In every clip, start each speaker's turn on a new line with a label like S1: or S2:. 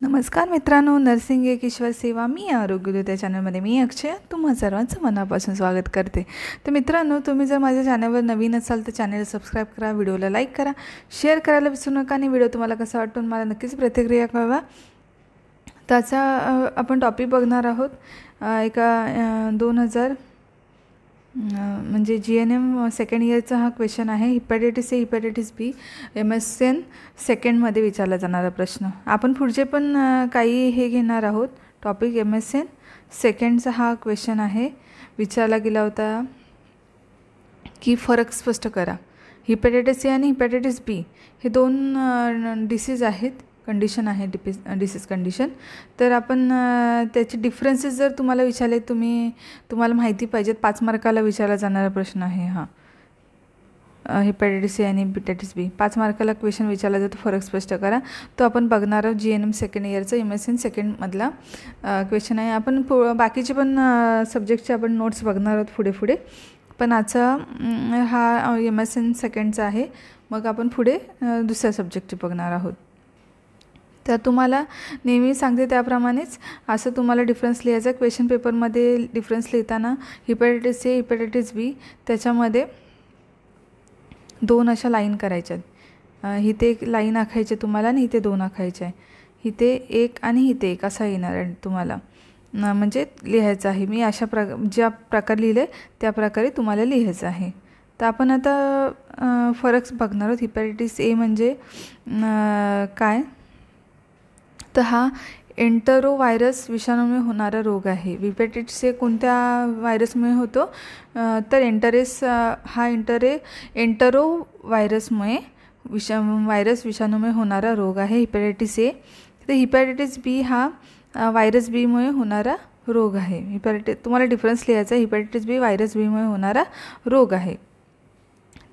S1: नमस्कार मित्रांनो, नर्सिंग एक ईश्वर सेवा. मी आरोग्यदूत या चॅनलमध्ये मी अक्षय तुम्हा सर्वांचं मनापासून स्वागत करते. तर मित्रांनो, तुम्ही जर माझ्या चॅनलवर नवीन असाल तर चॅनल सबस्क्राईब करा, व्हिडिओला लाईक करा, शेअर करायला विसरू नका आणि व्हिडिओ तुम्हाला कसा वाटतो मला नक्कीच प्रतिक्रिया कळवा. त्याचा आपण टॉपिक बघणार आहोत. एका 2000 म्हणजे GNM सेकंड इयरचा हा क्वेश्चन आहे. हिपॅटायटिस ए, हिपॅटायटिस बी, MSN सेकंडमध्ये विचारला जाणारा प्रश्न. आपण पुढचे पण काही हे घेणार आहोत टॉपिक. MSN सेकंडचा हा क्वेश्चन आहे. विचारला गेला होता की फरक स्पष्ट करा. हिपॅटायटिस ए आणि हिपॅटायटिस बी हे दोन डिसीज आहेत, कंडिशन आहे, डिसीज कंडिशन. तर आपण त्याचे डिफरन्सेस जर तुम्हाला विचारले, तुम्हाला माहिती पाहिजेत. 5 मार्काला विचारला जाणारा प्रश्न आहे हा. हिपॅटायटिस ए आणि हिपॅटायटिस बी 5 मार्काला क्वेश्चन विचारला जातो. फरक स्पष्ट करा. तो आपण बघणार आहोत. GNM सेकंड इयरचा MSN सेकंडमधला क्वेश्चन आहे. आपण बाकीचे पण सब्जेक्टचे आपण नोट्स बघणार आहोत पुढे. पण आजचा हा MSN सेकंडचा आहे. मग आपण पुढे दुसऱ्या सब्जेक्टचे बघणार आहोत. तर तुम्हाला नेहमी सांगते त्याप्रमाणेच असं तुम्हाला डिफरन्स लिहायचा. क्वेश्चन पेपरमध्ये डिफरन्स लिहिताना हिपॅटायटिस ए, हिपॅटायटिस बी त्याच्यामध्ये 2 अशा लाईन करायच्यात. इथे 1 लाईन आखायची तुम्हाला आणि इथे 2 आखायचे आहे. इथे 1 आणि इथे 1 असा येणार आहे तुम्हाला, म्हणजे लिहायचं आहे. मी ज्या प्रकारे लिहिले त्या प्रकारे तुम्हाला लिहायचं आहे. तर आपण आता फरक बघणार आहोत. हिपॅटायटिस ए म्हणजे काय, तर हा एंटरो व्हायरस विषाणूमुळे होणारा रोग आहे. हिपॅटायटिस ए कोणत्या व्हायरसमुळे होतो, तर एंटरो व्हायरसमुळे व्हायरस विषाणूमुळे होणारा रोग आहे हिपॅटायटिस ए. तर हिपॅटायटिस बी हा व्हायरस बीमुळे होणारा रोग आहे. तुम्हाला डिफरन्स लिहायचा. हिपॅटायटिस बी व्हायरस बीमुळे होणारा रोग आहे.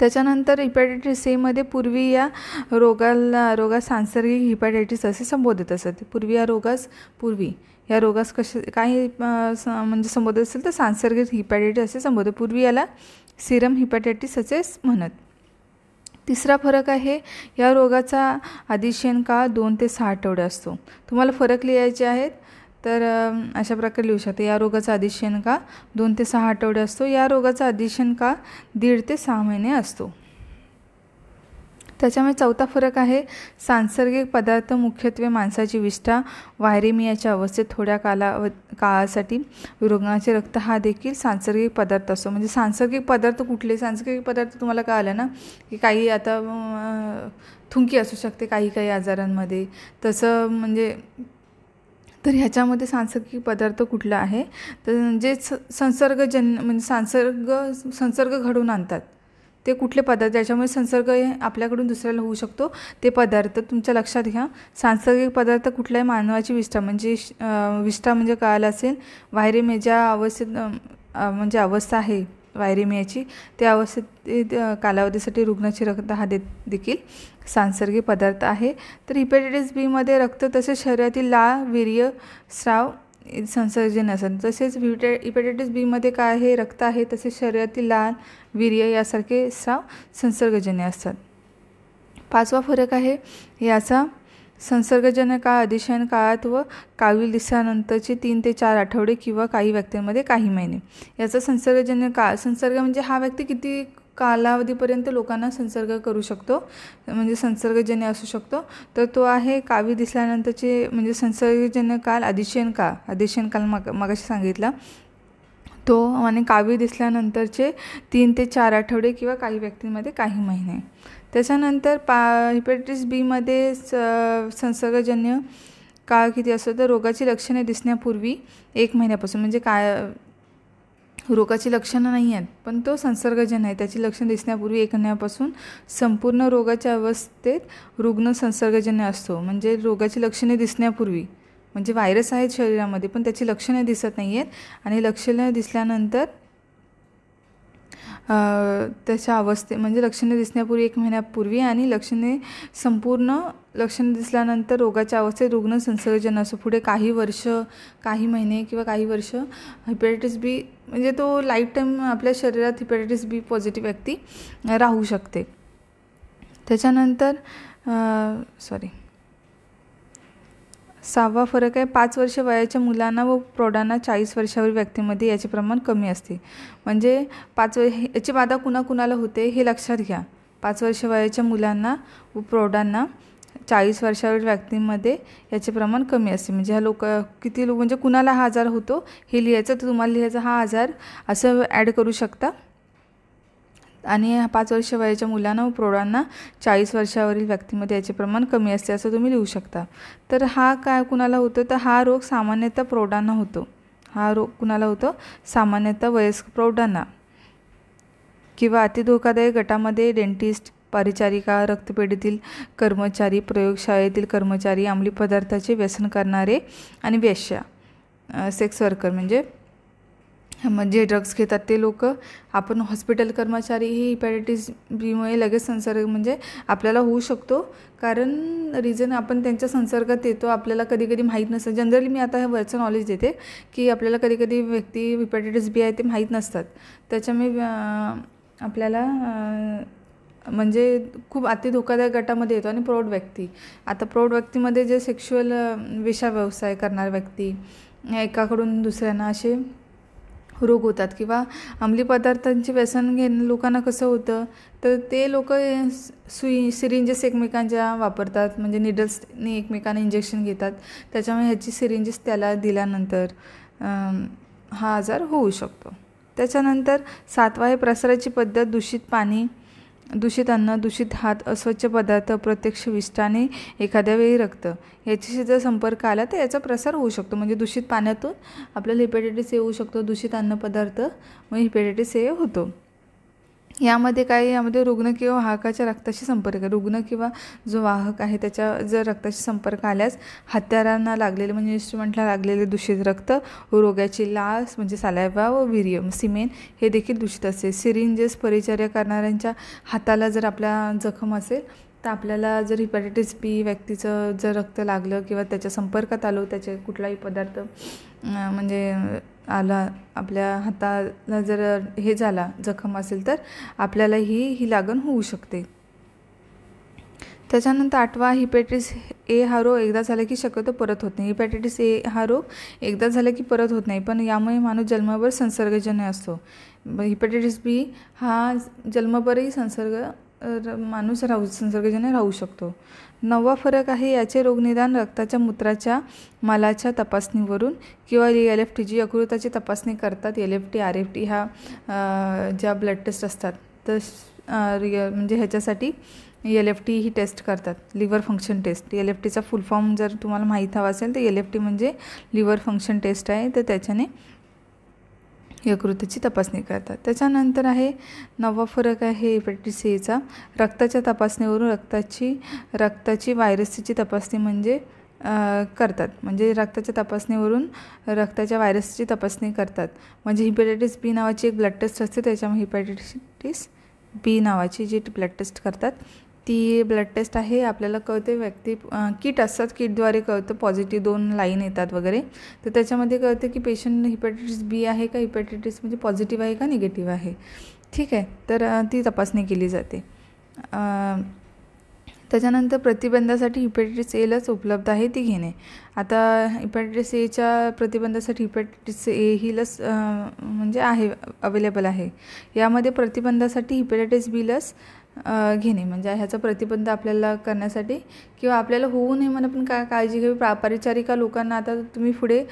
S1: त्याच्यानंतर हिपॅटायटिस एमध्ये पूर्वी या रोगास सांसर्गिक हिपॅटायटिस असे संबोधित असत. पूर्वी या रोगास काही म्हणजे संबोधित असेल तर सांसर्गिक हिपॅटायटिस असे संबोधित. पूर्वी याला सिरम हिपॅटायटिस असेच म्हणत. तिसरा फरक आहे, या रोगाचा अधिशयन काळ 2 ते 6 आठवडे असतो. तुम्हाला फरक लिहायचे आहेत तर अशा प्रकारे लिहू शकते. या रोगाचा अधिशयन काळ 2 ते 6 आठवडे असतो. या रोगाचा अधिशयन काळ 1.5 ते 6 महिने असतो. त्याच्यामुळे चौथा फरक आहे, सांसर्गिक पदार्थ मुख्यत्वे माणसाची विष्ठा व्हायरेमियाच्या अवस्थेत थोड्या काळासाठी रुग्णाचे रक्त हा देखील सांसर्गिक पदार्थ असतो. म्हणजे सांसर्गिक पदार्थ कुठले, सांसर्गिक पदार्थ तुम्हाला कळालं ना, की काही आता थुंकी असू शकते काही आजारांमध्ये, तसं म्हणजे तर ह्याच्यामध्ये सांसर्गिक पदार्थ कुठला आहे, तर जे संसर्गजन्य म्हणजे संसर्ग घडवून आणतात ते कुठले पदार्थ, ज्याच्यामुळे संसर्ग आपल्याकडून दुसऱ्याला होऊ शकतो, ते पदार्थ तुमच्या लक्षात घ्या. सांसर्गिक पदार्थ कुठला आहे, मानवाची विष्ठा म्हणजे विष्ठा म्हणजे कळालं असेल, व्हायरेमिया ज्या अवस्थेत म्हणजे अवस्था आहे व्हायरेमियाची, त्या अवस्थेत कालावधीसाठी रुग्णाचे रक्त हा देखील सांसर्गिक पदार्थ आहे. तर हिपॅटायटिस बीमध्ये रक्त तसेच शरीरातील लाळ, वीर्य, स्राव संसर्गजन्य असतात. तसेच हिपॅटायटिस बीमध्ये काय आहे, रक्त आहे, तसेच शरीरातील लाळ, वीर्य यासारखे स्राव संसर्गजन्य असतात. 5वा फरक आहे, याचा संसर्गजन्य काळ अधिशयन काळात व कावीळ दिवसानंतरचे 3 ते 4 आठवडे किंवा काही व्यक्तींमध्ये काही महिने. याचा संसर्गजन्य काळ, संसर्ग म्हणजे हा व्यक्ती किती कालावधीपर्यंत लोकांना संसर्ग करू शकतो, म्हणजे संसर्गजन्य असू शकतो, तर तो आहे कावीळ दिसल्यानंतरचे म्हणजे संसर्गजन्य काळ. अधिशयन काळ मगाशी सांगितला तो, आणि कावीळ दिसल्यानंतरचे 3 ते 4 आठवडे किंवा काही व्यक्तींमध्ये काही महिने. त्याच्यानंतर हिपॅटायटिस बीमध्ये संसर्गजन्य काळ किती असतो, तर रोगाची लक्षणे दिसण्यापूर्वी 1 महिन्यापासून, म्हणजे रोगाची लक्षणं नाही आहेत पण तो संसर्गजन्य आहे, त्याची लक्षणं दिसण्यापूर्वी 1 महिन्यापासून संपूर्ण रोगाच्या अवस्थेत रुग्ण संसर्गजन्य असतो. म्हणजे रोगाची लक्षणे दिसण्यापूर्वी, म्हणजे व्हायरस आहेत शरीरामध्ये पण त्याची लक्षणे दिसत नाही आहेत, आणि लक्षणे दिसल्यानंतर त्याच्या म्हणजे लक्षणे दिसण्यापूर्वी 1 महिन्यापूर्वी, आणि संपूर्ण लक्षणे दिसल्यानंतर रोगाच्या अवस्थेत रुग्ण संसर्गजन्य असतो. पुढे काही वर्ष, काही महिने किंवा काही वर्ष हिपॅटायटिस बी म्हणजे तो लाईफ टाईम आपल्या शरीरात हिपॅटायटिस बी पॉझिटिव्ह व्यक्ती राहू शकते. त्याच्यानंतर 6वा फरक आहे 5 वर्ष वयाच्या मुलांना व प्रौढांना 40 वर्षावरील व्यक्तींमध्ये याचे प्रमाण कमी असते. म्हणजे याची बाधा कुणाकुणाला होते हे लक्षात घ्या. 5 वर्ष वयाच्या मुलांना व प्रौढांना 40 वर्षावरील व्यक्तींमध्ये याचे प्रमाण कमी असते. म्हणजे ह्या किती लोक म्हणजे कुणाला हा आजार होतो हे लिहायचं. तर तुम्हाला लिहायचं हा आजार असं ॲड करू शकता. आणि 5 वर्ष वयाच्या मुलांना व प्रौढांना 40 वर्षावरील व्यक्तींमध्ये याचे प्रमाण कमी असते असं तुम्ही लिहू शकता. तर हा काय कुणाला होतो, तर हा रोग सामान्यतः प्रौढांना होतो. हा रोग कुणाला होतो, सामान्यतः वयस्क प्रौढांना. किंवा अति धोकादायक गटामध्ये डेंटिस्ट, परिचारिका, रक्तपेढीतील कर्मचारी, प्रयोगशाळेतील कर्मचारी, अंमली पदार्थाचे व्यसन करणारे आणि वेश्या, सेक्स वर्कर म्हणजे ड्रग्ज घेतात ते लोक. आपण हॉस्पिटल कर्मचारी ही हिपॅटायटिस बीमुळे लगेच संसर्ग म्हणजे आपल्याला होऊ शकतो. कारण रिझन आपण त्यांच्या संसर्गात येतो, आपल्याला कधी कधी माहीत नसतं. जनरली मी आता हे वरचं नॉलेज देते की आपल्याला कधी कधी व्यक्ती हिपॅटायटिस बी आहे ते माहीत नसतात. त्याच्यामुळे आपल्याला म्हणजे खूप अति धोकादायक गटामध्ये येतो. आणि प्रौढ व्यक्ती, आता प्रौढ व्यक्तीमध्ये जे सेक्शुअल वेश्या व्यवसाय करणारे व्यक्ती, एकाकडून दुसऱ्यांना असे रोग होतात. किंवा अंमली पदार्थांचे व्यसन घेणं लोकांना कसं होतं, तर ते लोक सिरिंजेस एकमेकांच्या वापरतात. म्हणजे निडल्सने एकमेकांना इंजेक्शन घेतात. त्याच्यामुळे ह्याची सिरिंजेस त्याला दिल्यानंतर हा आजार होऊ शकतो. त्याच्यानंतर 7वा आहे प्रसाराची पद्धत. दूषित पाणी, दूषित अन्न, दूषित हात, अस्वच्छ पदार्थ, अप्रत्यक्ष विष्ठाने, एखाद्या वेळी रक्त याच्याशी जर संपर्क आला तर याचा प्रसार होऊ शकतो. म्हणजे दूषित पाण्यातून आपल्याला हिपॅटायटिस ए होऊ शकतो. दूषित अन्नपदार्थ मग हिपॅटायटिस ए होतो. यामध्ये काय, यामध्ये रुग्ण किंवा वाहकाच्या रक्ताशी संपर्क, रुग्ण किंवा जो वाहक आहे त्याच्या जर रक्ताशी संपर्क आल्यास हत्यारांना लागलेले म्हणजे इन्स्ट्रुमेंटला लागलेले दूषित रक्त, रोग्याची लास म्हणजे सलायवा व वीर्य सिमेन हे देखील दूषित असते. सिरिंजेस, परिचर्या करणाऱ्यांच्या हाताला जर आपल्या जखम असेल तर आपल्याला जर हिपॅटायटिस बी व्यक्तीचं जर रक्त लागलं किंवा त्याच्या संपर्कात आलो, त्याचे कुठलाही पदार्थ म्हणजे आला आपल्या हाताला जर हे झाला जखम असेल तर आपल्याला ही लागण होऊ शकते. त्याच्यानंतर 8वा हिपॅटायटिस ए हा रोग एकदा झाला की शक्यतो परत होत नाही. हिपॅटायटिस ए हा रोग एकदा झाला की परत होत नाही, पण यामुळे माणूस जन्मभर संसर्गजन्य असतो. हिपॅटायटिस बी हा जन्मभरही माणूस संसर्गजन्य राहू शकतो. 9वा फरक आहे याचे रोगनिदान रक्ताच्या मूत्राच्या मलाच्या तपासणीवरून किंवा LFT जी यकृताची तपासणी करतात. LFT RFT ह्या ज्या ब्लड टेस्ट असतात तर म्हणजे ह्याच्यासाठी LFT ही टेस्ट करतात, लिव्हर फंक्शन टेस्ट. LFTचा फुल फॉर्म जर तुम्हाला माहीत हवा असेल तर LFT म्हणजे लिव्हर फंक्शन टेस्ट आहे. तर त्याच्याने यकृताची तपासणी करतात. त्याच्यानंतर आहे 9वा फरक आहे हिपॅटायटिस एचा रक्ताच्या तपासणीवरून रक्ताची व्हायरसची तपासणी म्हणजे करतात. म्हणजे रक्ताच्या तपासणीवरून रक्ताच्या व्हायरसची तपासणी करतात. म्हणजे हिपॅटायटिस बी नावाची एक ब्लड टेस्ट असते, त्याच्यामुळे हिपॅटायटिस बी नावाची जी ब्लड टेस्ट करतात ती ब्लड टेस्ट आहे. आपल्याला कळते व्यक्ती किट असतात, किटद्वारे कळतं. पॉझिटिव्ह 2 लाईन येतात वगैरे, तर त्याच्यामध्ये कळतं की पेशंट हिपॅटायटिस बी आहे का, हिपॅटायटिस म्हणजे पॉझिटिव्ह आहे का निगेटिव्ह आहे. ठीक आहे, तर ती तपासणी केली जाते. त्याच्यानंतर प्रतिबंधासाठी हिपॅटायटिस ए लस उपलब्ध आहे ती घेणे. आता हिपॅटायटिस एच्या प्रतिबंधासाठी हिपॅटायटिस ए ही लस म्हणजे आहे, अवेलेबल आहे. यामध्ये प्रतिबंधासाठी हिपॅटायटिस बी लस घेणे म्हणजे ह्याचा प्रतिबंध आपल्याला करण्यासाठी किंवा आपल्याला होऊ नये म्हणून आपण काय काळजी घ्यावी. परिचारिका लोकांना, आता तुम्ही पुढे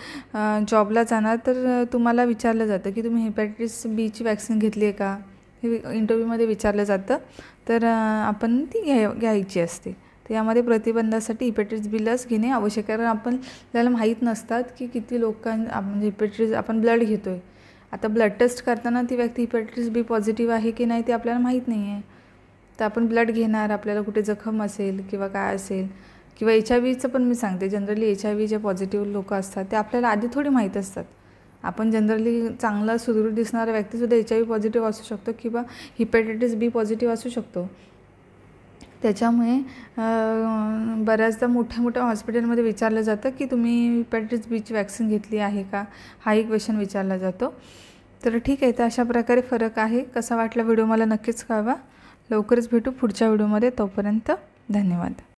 S1: जॉबला जाणार तर तुम्हाला विचारलं जातं की तुम्ही हिपॅटायटिस बीची वॅक्सिन घेतली आहे का, हे इंटरव्ह्यूमध्ये विचारलं जातं. तर आपण ती घ्यायची असते. तर यामध्ये प्रतिबंधासाठी हिपॅटायटिस बी लस घेणे आवश्यक आहे. कारण आपल्याला माहीत नसतात की किती म्हणजे हिपॅटायटिस आपण ब्लड घेतो आहे. आता ब्लड टेस्ट करताना ती व्यक्ती हिपॅटायटिस बी पॉझिटिव्ह आहे की नाही ते आपल्याला माहीत नाही आहे. तर आपण ब्लड घेणार, आपल्याला कुठे जखम असेल किंवा काय असेल किंवा HIV पण मी सांगते. जनरली HIV जे पॉझिटिव्ह लोक असतात ते आपल्याला आधी थोडी माहीत असतात. आपण जनरली चांगला सुदृढ दिसणारा व्यक्तीसुद्धा HIV पॉझिटिव्ह असू शकतो किंवा हिपॅटायटिस बी पॉझिटिव्ह असू शकतो. त्याच्यामुळे बऱ्याचदा मोठ्या हॉस्पिटलमध्ये विचारलं जातं की तुम्ही हिपॅटायटिस बीची वॅक्सिन घेतली आहे का, हा एक क्वेश्चन विचारला जातो. तर ठीक आहे, तर अशा प्रकारे फरक आहे. कसा वाटला व्हिडिओ मला नक्कीच कळवा. लवकरच भेटू पुढच्या व्हिडिओमध्ये. तोपर्यंत धन्यवाद.